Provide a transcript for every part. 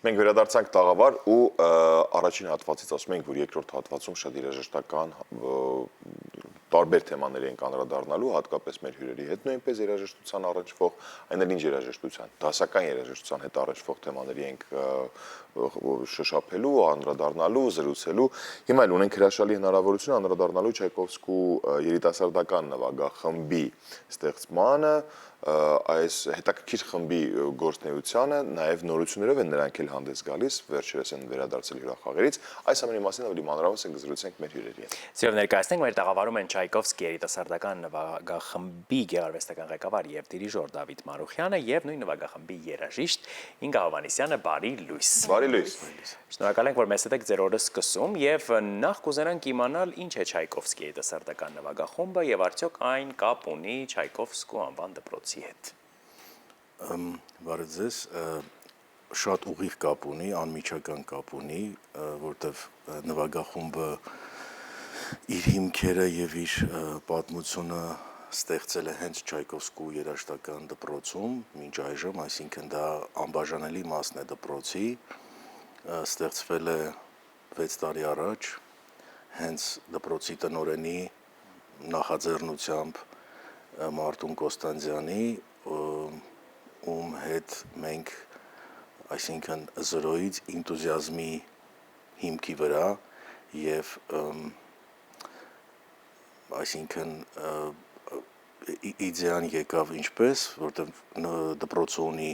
Մենք վերադարձանք տաղավար ու առաջին հատվածից ասում ենք, որ երկրորդ հատվածում շատ երաժշտական տարբեր թեմաների ենք անդրադառնալու, հատկապես մեր հյուրերի հետ նույնպես երաժշտության առնչվող, այն էլ ինչ երաժշտության, դասական երաժշտության հետ առնչվող թեմաների ենք շշափելու, անդրադառնալու, զրուցելու։ Հիմա էլ ունենք հրաշալի հնարավորություն անդրադառնալու Չայկովսկու երիտասարդական նվագախմբի ստեղծմանը, այս հետաքրքիր խմբի գործունեությանը, նաև նորություններով են նրանք էլ հանդես գալիս, վերջերս են վերադարձել հյուրախաղերից, այս ամենի մասին ավելի մանրամասն կզրուցենք մեր հյուրերի հետ։ Սիրով ներկայացնենք, մեր տաղավարում են Չայկովսկի երիտասարդական նվագախմբի գեղարվեստական ղեկավար եւ դիրիժոր Դավիթ Մարուխյանը եւ նույն նվագախմբի երաժիշտ Ինգա Հովհաննիսյանը, բարի լույս։ Բարի լույս։ Շնորհակալ ենք, որ մեզ հետ եք ձեր օրը սկսում եւ նախ կուզենանք իմանալ ինչ է Չայկովսկի երիտասարդական նվագախումբը եւ արդյոք այն կապ ունի Չայկովսկու անվան դպրոցի հետ։ Բարի ձեզ, շատ ուղիղ կապ ունի, անմիջական կապ ունի, որտեվ նվագախումբը իր հիմքերը եւ իր պատմությունը ստեղծել է հենց Չայկովսկու երաժշտական դպրոցում մինչ այժմ, այսինքն դա անբաժանելի մասն է դպրոցի, ստեղծվել է 6 տարի առաջ, հենց դպրոցի տնօրենի նախաձեռնությամբ Մարտուն Կոստանդյանի, ում հետ մենք, այսինքն զրոյից ինտուզիազմի հիմքի վրա եւ այսինքն իդեան եկավ ինչպես, որտեղ դպրոցը ունի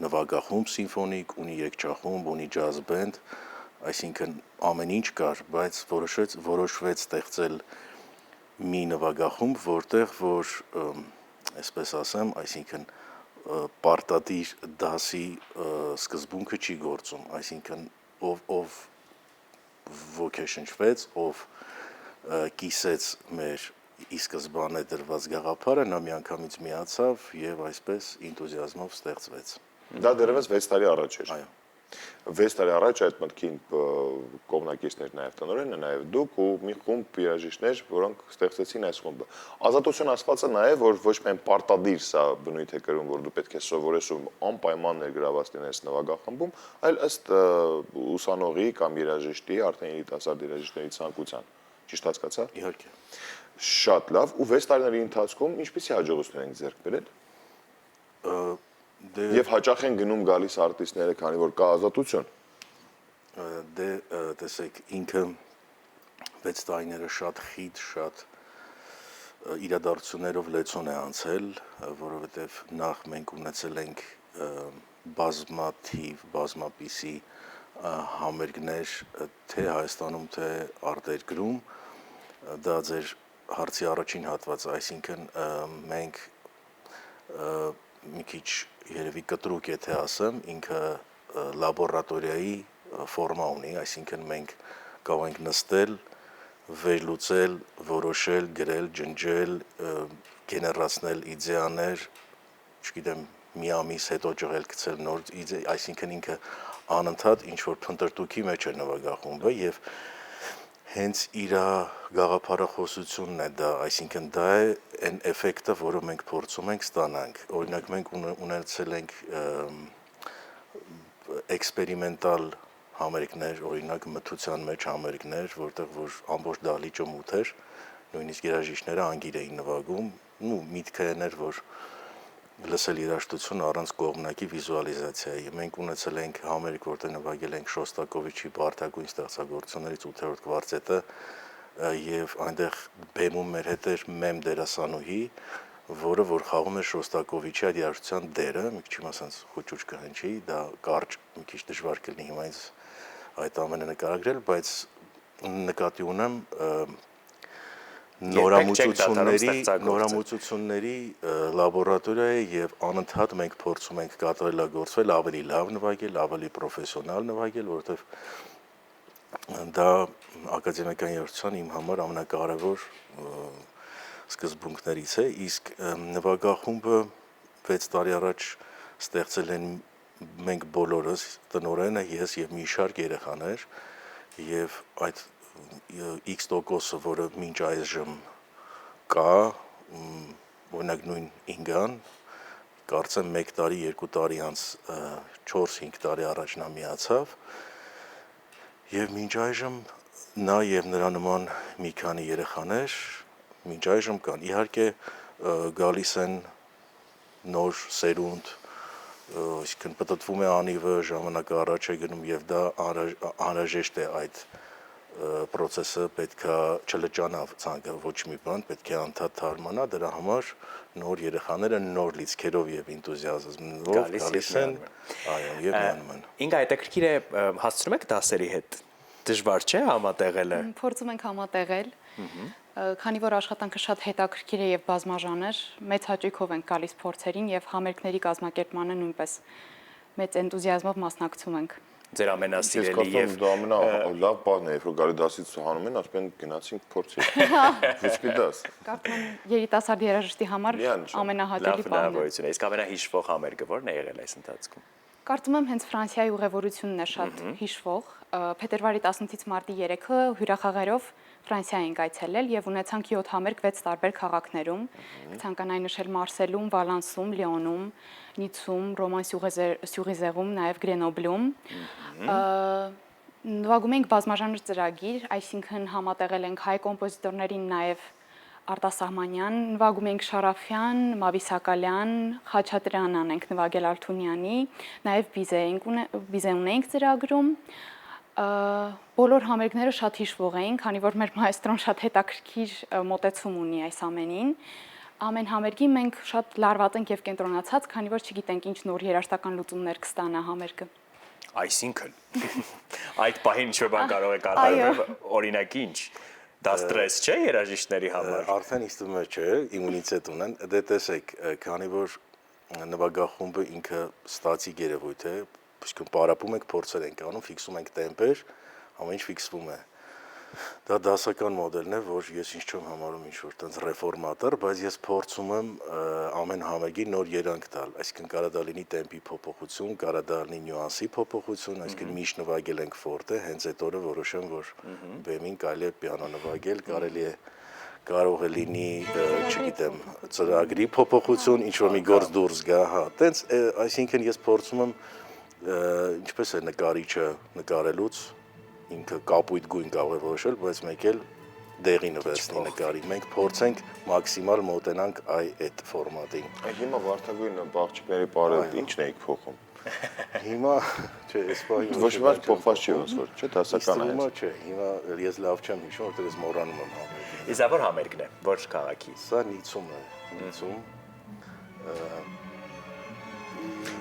նվագախումբ սիմֆոնիկ, ունի երգչախումբ, ունի ջազ բենդ, այսինքն ամեն ինչ կար, բայց որոշվեց ստեղծել մի նվագախումբ, որտեղ որ այսպես ասեմ, այսինքն պարտադիր դասի սկզբունքը չի գործում, այսինքն ով ոգեշնչվեց, ով կիսեց մեր ի սկզբանե դրված գաղափարը, նա միանգամից միացավ եւ այսպես ինտուզիազմով ստեղծվեց։ Դա դեռևս 6 տարի առաջ էր։ Այո։ 6 տարի առաջ այդ մտքին կողմնակիցներ նաև տնօրենը, նաև դուք ու մի խումբ երաժիշտներ, որոնք ստեղծեցին այս խումբը։ Ազատություն ասվածը նաև, որ ոչ միայն պարտադիր սա բնույթ է կրում, որ դու պետք է սովորես ու անպայման ներգրաված լինես նվագախմբում, այլ ըստ ուսանողի կամ երաժիշտի, արդեն երիտասարդ երաժիշտների ցանկության։ Ճիշտ հասկացա։ Իհարկե։ Շատ լավ, ու 6 տարիների ընթացքում ինչպիսի հաջողություններ ենք ձեռք բերել։ Եվ հաճախ են գնում գալիս արտիստները, քանի որ կա ազատություն։ Դե տեսեք, ինքը 6 տարիները շատ խիտ, շատ իրադարձություններով լեցուն է անցել, որովհետև նախ մենք ունեցել ենք բազմապիսի համերգներ, թե Հայաստանում, թե արտերկրում, դա ձեր հարցի առաջին հատվածը, այսինքն մենք մի քիչ երևի կտրուկ եթե ասեմ, ինքը լաբորատորիայի ֆորմա ունի, այսինքն մենք կարող ենք նստել, վերլուծել, որոշել, գրել, ջնջել, գեներացնել իդեաներ, չգիտեմ, մի ամիս հետո ջղել գցել նոր իդեա, այսինքն ինքը անընդհատ ինչ-որ փնտրտուքի մեջ է նվագախումբը եւ հենց իր գաղափարախոսությունն է դա, այսինքն դա է այն էֆեկտը, որը մենք փորձում ենք ստանանք։ Օրինակ մենք ունեցել ենք էքսպերիմենտալ համերգներ, օրինակ մթության մեջ համերգներ, որտեղ որ ամբողջ դահլիճը մութ էր, նույնիսկ երաժիշտները անգիր էին նվագում, միտքը էր, որ լսել երաժշտություն առանց կողմնակի վիզուալիզացիայի։ Մենք ունեցել ենք համերգ, որտեղ նվագել ենք Շոստակովիչի բարդագույն ստեղծագործություններից 8-րդ կվարտետը եւ այնտեղ բեմում մեր հետ էր Մեմ դերասանուհի, որը որ խաղում էր Շոստակովիչի այդ երաժշտության դերը, մի քիչ հիմա ասած խոճուճ կհնչի, դա կարճ մի քիչ դժվար կլինի հիմա ինձ այդ ամենը նկարագրել, բայց նկատի ունեմ նորամուծությունների լաբորատորիա է եւ անընդհատ մենք փորձում ենք կատարելագործվել ավելի լավ նվագել, ավելի պրոֆեսիոնալ նվագել, որովհետեւ դա ակադեմիական երաժշտության իմ համար ամենակարևոր սկզբունքներից է, իսկ նվագախումբը 6 տարի առաջ ստեղծել են մենք բոլորս, տնօրենը, ես եւ մի շարք երեխաներ եւ այդ X%, որը մինչ այժմ կա, օրինակ նույն Ինգան, կարծեմ 1 տարի, 2 տարի անց 4-5 տարի առաջ նա միացավ եւ մինչ այժմ նա եւ նրա նման մի քանի երեխաներ մինչ այժմ կան։ Իհարկե գալիս են նոր սերունդ, այսինքն պտտվում է անիվը, ժամանակը առաջ է գնում եւ դա անհրաժեշտ է այդ process-ը պետքա չլճանա ցանկը ոչ մի բան, պետք է անդադ թարմանա, դրա համար նոր երեխաները նոր լիցքերով եւ ինտուզիազմով գալիս են, այո, եւ միանում են։ Ինգա հետաքրքիր է հասցնում եք դասերի հետ։ Դժվար չէ համատեղելը։ Փորձում ենք համատեղել։ Քանի որ աշխատանքը շատ հետաքրքիր է եւ բազմաժանր, մեծ հաճույքով ենք գալիս փորձերին եւ համերգների կազմակերպմանը նույնպես մեծ էնտուզիազմով մասնակցում ենք։ Ձեր ամենասիրելի եւ դա ամենալավ բանն է, երբ որ գալի դասից հանում են, ասում են գնացինք փորձի։ Ոչ մի դաս։ Կարծում եմ երիտասարդ երաժշտի համար ամենահաճելի բանն է։ լավություն է։ Իսկ ամենահիշվող համերգը ո՞րն է եղել այս ընթացքում։ Կարծում եմ հենց Ֆրանսիայի ուղևորությունն է շատ հիշվող։ Փետրվարի 18-ից մարտի 3-ը հյուրախաղերով Ֆրանսիա ենք այցելել եւ ունեցանք 7 համերգ 6 տարբեր քաղաքներում։ Կցանկանայի նշել Մարսելում, Վալանսում, Լիոնում, Նիցում, Ռոման Սյուղիզեղում, նաեւ Գրենոբլում։ Նվագում ենք բազմաժանր ծրագիր, այսինքն համատեղել ենք հայ կոմպոզիտորներին նաեւ Արտասահմանյան, նվագում ենք Շարաֆյան, Մավիսակալյան, Խաչատրյանն ենք նվագել Ալթունյանի, նաև Բիզե ունենք ծրագրում։ Բոլոր համերգները շատ հիշվող էին, քանի որ մեր մայստրոն շատ հետաքրքիր մոտեցում ունի այս ամենին։ Ամեն համերգի մենք շատ լարված ենք եւ կենտրոնացած, քանի որ չգիտենք ինչ նոր երաժշտական լուծումներ կստանա համերգը։ Այսինքն այդ պահին ինչ-որ բան կարող է կատարվել, օրինակ ինչ։ Դա ստրես չէ երաժիշտների համար։ Արդեն ինձ թվում է չէ, իմունիտետ ունեն։ Դե տեսեք, քանի որ նվագախումբը ինքը ստատիկ երևույթ է, իսկ պարապում ենք, փորձեր ենք անում, ֆիքսում ենք տեմպեր, ամեն ինչ ֆիքսվում է։ Դա դասական մոդելն է, որ ես ինչ չեմ համարում ինչ-որ տենց ռեֆորմատոր, բայց ես փորձում եմ ամեն համերգի նոր երանգ տալ, այսինքն կարա դա լինի տեմպի փոփոխություն, կարա դա լինի նյուանսի փոփոխություն, այսինքն միշտ նվագել ենք ֆորտե, հենց այդ օրը որոշեմ, որ բեմին կարելի է պիանո նվագել, կարող է լինի, չգիտեմ, ծրագրի փոփոխություն, ինչ-որ մի գործ դուրս գա, հա, տենց, այսինքն ես փորձում եմ ինչպես է նկարիչը նկարելուց ինքը կապույտ գույն կարող է որոշել, բայց մեկ էլ դեղի նվերցնի նկարի։ Մենք փորձենք մաքսիմալ մոտենանք այդ ֆորմատին։ Հիմա վարդագույնը բաղջիկների բարերը ի՞նչն եք փոխում։ Հիմա, չէ, այս բանը ոչ մի փոխված չի ոնց որ, չէ, դասական է։ Հիմա չէ, հիմա ես լավ չեմ հիշում, որտեղ ես մոռանում եմ համերգը։ Իսկ որ համերգն է, ոչ քաղաքի։ Սա Նիցում է, Նիցում։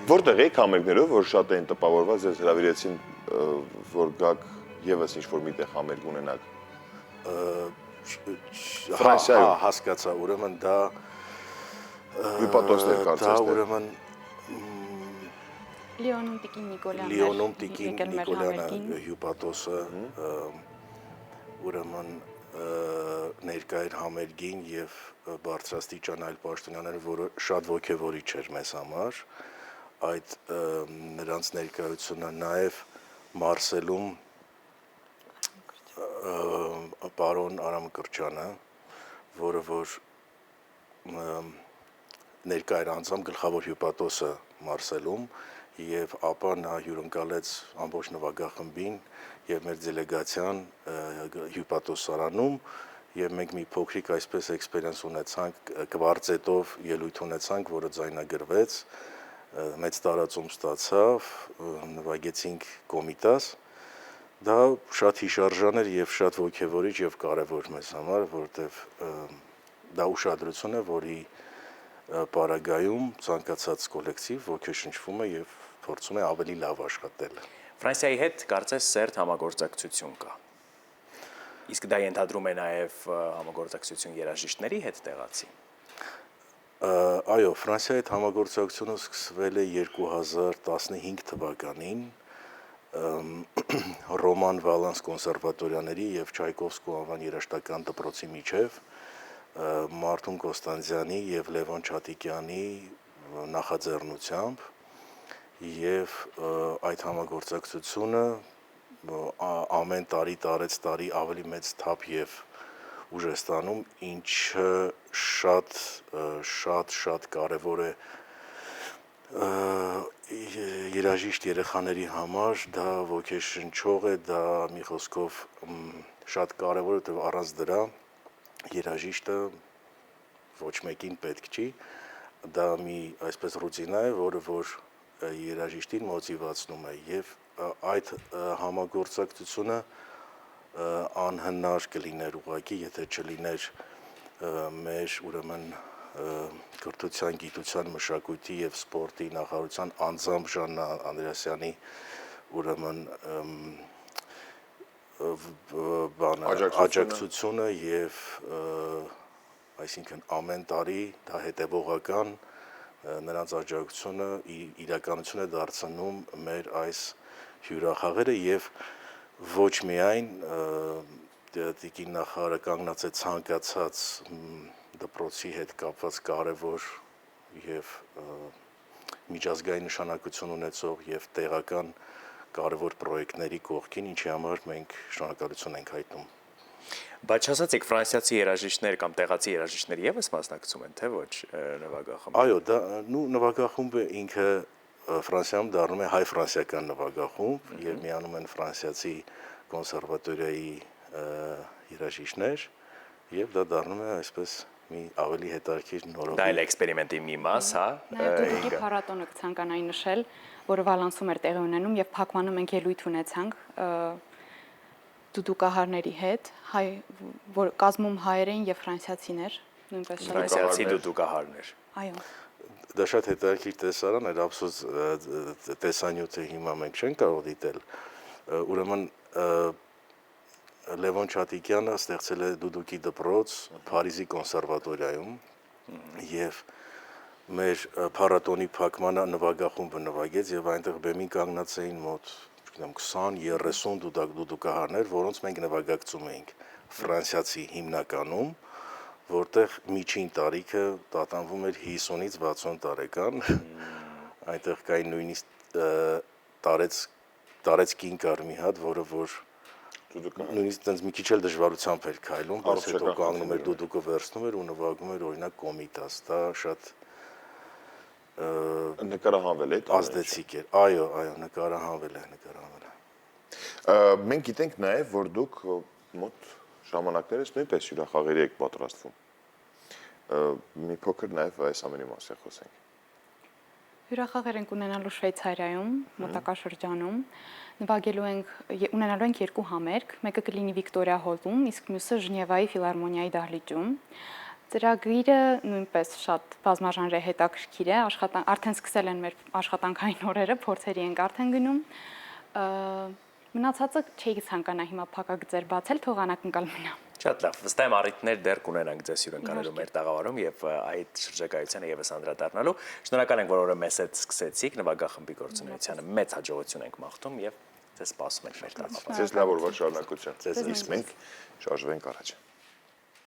Որտեղ եք համերգներով, որ շատ էին տպավորված, ես հրավիրեցին, որ գաք եւս ինչ-որ միտեղ համերգ ունենաք։ Ֆրանսիայում հասկացա, ուրեմն դա հյուպատոսներ կարծես։ Դա ուրեմն Լիոնում Տիկին Նիկոլյանն էր։ Լիոնում Տիկին Նիկոլյանը հյուպատոսը ուրեմն ներկա էր համերգին եւ բարձրաստիճան այլ պաշտոնյաներ, որը շատ ոգևորիչ էր մեզ համար։ Այդ նրանց ներկայությունը նաեւ Մարսելում պարոն Արամ Կրչյանը, որը որ ներկա էր անձամբ գլխավոր հյուպատոսը Մարսելում եւ ապա նա հյուրընկալեց ամբողջ նվագախմբին եւ մեր դելեգացիան հյուպատոսարանում եւ մենք մի փոքրիկ այսպես էքսպերիենս ունեցանք կվարտետով ելույթ ունեցանք, որը ձայնագրվեց, մեծ տարածում ստացավ, նվագեցինք Կոմիտաս։ Դա շատ հիշարժան էր եւ շատ ոգևորիչ եւ կարեւոր մեզ համար, որովհետեւ դա ուշադրություն է, որի պարագայում ցանկացած կոլեկտիվ ոգեշնչվում է եւ փորձում է ավելի լավ աշխատել։ Ֆրանսիայի հետ կարծես սերտ համագործակցություն կա։ Իսկ դա ենթադրում է նաեւ համագործակցություն երաժիշտների հետ տեղացի։ Այո, Ֆրանսիայի հետ համագործակցությունը սկսվել է 2015 թվականին Ռոման Վալանս կոնսերվատորիաների եւ Չայկովսկու անվան երաժշտական դպրոցի միջև Մարտուն Կոստանդյանի եւ Լևոն Չատիկյանի նախաձեռնությամբ եւ այդ համագործակցությունը ամեն տարի ավելի մեծ թափ եւ ուժ է ստանում, ինչը շատ կարեւոր է երաժիշտ երեխաների համար դա ոգեշնչող է, դա մի խոսքով շատ կարևոր է, որովհետև առանց դրա երաժիշտը ոչ մեկին պետք չի, դա մի այսպես ռուտինա է, որը որ երաժիշտին մոտիվացնում է եւ այդ համագործակցությունը անհնար կլիներ ուղղակի, եթե չլիներ մեր ուրեմն կրթության, գիտության, մշակույթի եւ սպորտի նախարարության անձամբ Ժաննա Անդրեասյանի ուրեմն աջակցությունը եւ այսինքն ամեն տարի դա հետևողական նրանց աջակցությունը իրականություն է դարձնում մեր այս հյուրախաղերը եւ ոչ միայն տիկին նախարարը կանգնած է ցանկացած դպրոցի հետ կապված կարևոր եւ միջազգային նշանակություն ունեցող եւ տեղական կարևոր պրոյեկտների կողքին, ինչի համար մենք շնորհակալություն ենք հայտնում։ Բայց ասացիք, ֆրանսիացի երաժիշտներ կամ տեղացի երաժիշտներ եւս մասնակցում են, թե ոչ նվագախմբը։ Այո, դա նվագախումբը ինքը Ֆրանսիայում դառնում է հայ-ֆրանսիական նվագախումբ եւ միանում են ֆրանսիացի կոնսերվատորիայի երաժիշտներ եւ դա դառնում է այսպես մի ավելի հետաքրքիր նորոգ։ Դա էլ էքսպերիմենտի մի մաս, հա։ Նաև դուդուկի փառատոնը կցանկանայի նշել, որը Վալանսում էր տեղի ունենում եւ փակմանը մենք ելույթ ունեցանք դուդուկահարների հետ, որ կազմում հայեր էին եւ ֆրանսիացիներ, նույնպես շատ Ֆրանսիացի դուդուկահարներ։ Այո։ Դա շատ հետաքրքիր տեսարան էր, ափսոս տեսանյութը հիմա մենք չենք կարող դիտել։ Ուրեմն Լևոն Չատիկյանը ստեղծել է դուդուկի դպրոց Փարիզի կոնսերվատորիայում եւ մեր փառատոնի փակմանը նվագախումբը նվագեց եւ այնտեղ բեմին կանգնած էին մոտ 20-30 դուդուկահարներ, որոնց մենք նվագակցում էինք ֆրանսիացի հիմնականում, որտեղ միջին տարիքը տատանվում էր 50-ից 60 տարեկան, այնտեղ կային նույնիսկ տարեց կին կար մի հատ, որը որ նույնիսկ տենց մի քիչ էլ դժվարությամբ էր քայլում, բայց հետո կանգնում էր դուդուկը վերցնում էր ու նվագում էր օրինակ Կոմիտաս, դա շատ նկարահանվել է ազդեցիկ էր։ Այո, նկարահանվել է։ Մենք գիտենք նաև, որ դուք մոտ ժամանակներս նույնպես հյուրախաղերի եք պատրաստվում։ Մի փոքր նաև այս ամենի մասին խոսենք։ Հյուրախաղեր ենք ունենալու Շվեյցարիայում, մոտակա շրջանում, ունենալու ենք երկու համերգ, մեկը կլինի Վիկտորիա հոլում, իսկ մյուսը Ժնևայի ֆիլհարմոնիայի դահլիճում։ Ծրագիրը նույնպես շատ բազմաժանր է, հետաքրքիր է, արդեն սկսել են մեր աշխատանքային օրերը, փորձերի ենք արդեն գնում։ Մնացածը չէի ցանկանա հիմա փակագծեր բացել, թող անակնկալ մնա։ Շատ լավ, վստահ եմ առիթներ դեռ կունենանք ձեզ հյուրընկալելու մեր տաղավարում եւ այդ շրջագայությանը եւս անդրադառնալու։ Շնորհակալ ենք, որ օրը մեզ հետ սկսեցիք նվագախմբի գործունեությանը։ Մեծ հաջողություն ենք մաղթում եւ ձեզ սպասում ենք մեր տաղավարում։ Ձեզ լավ օրվա շարունակություն։ Իսկ մենք շարժվենք առաջ։